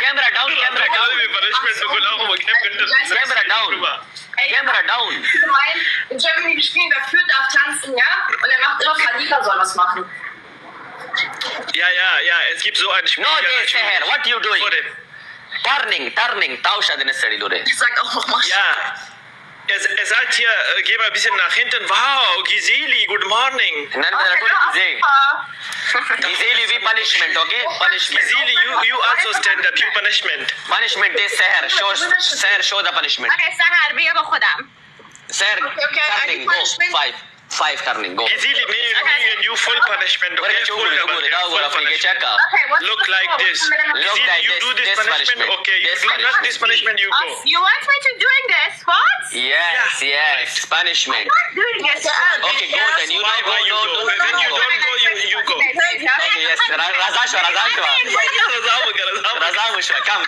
Camera down, camera down. punishment to go Camera down. Camera down. Gemein, in Germany spielen, wer führt, darf tanzen, ja? Und er macht immer, Verlierer soll was machen. Ja, es gibt so ein Spiel. No, they say here. What you doing? Vor dem- Turning. Tauscha den study dure. Ich sag auch noch mal. Ja. Er sagt hier, geh mal ein bisschen nach hinten. Wow, Giseli, good morning. None of the good Giseli we punishment, okay? Punishment. Giseli, you also stand up. You punishment. Punishment is Seher, show the punishment. Okay, Sahar, بیا با خودم. Seher, turning, go. Five turning, go. Giseli, me and you full punishment. Okay, full punishment. Look like this. Giseli, you do this punishment. Okay, you do not this punishment. You go. You want me to doing this? What? Yes, punishment. Doing this. Okay, go then. You Why don't you go? When you don't go, you go. Okay, yes, Razashwa. Razamushwa, come.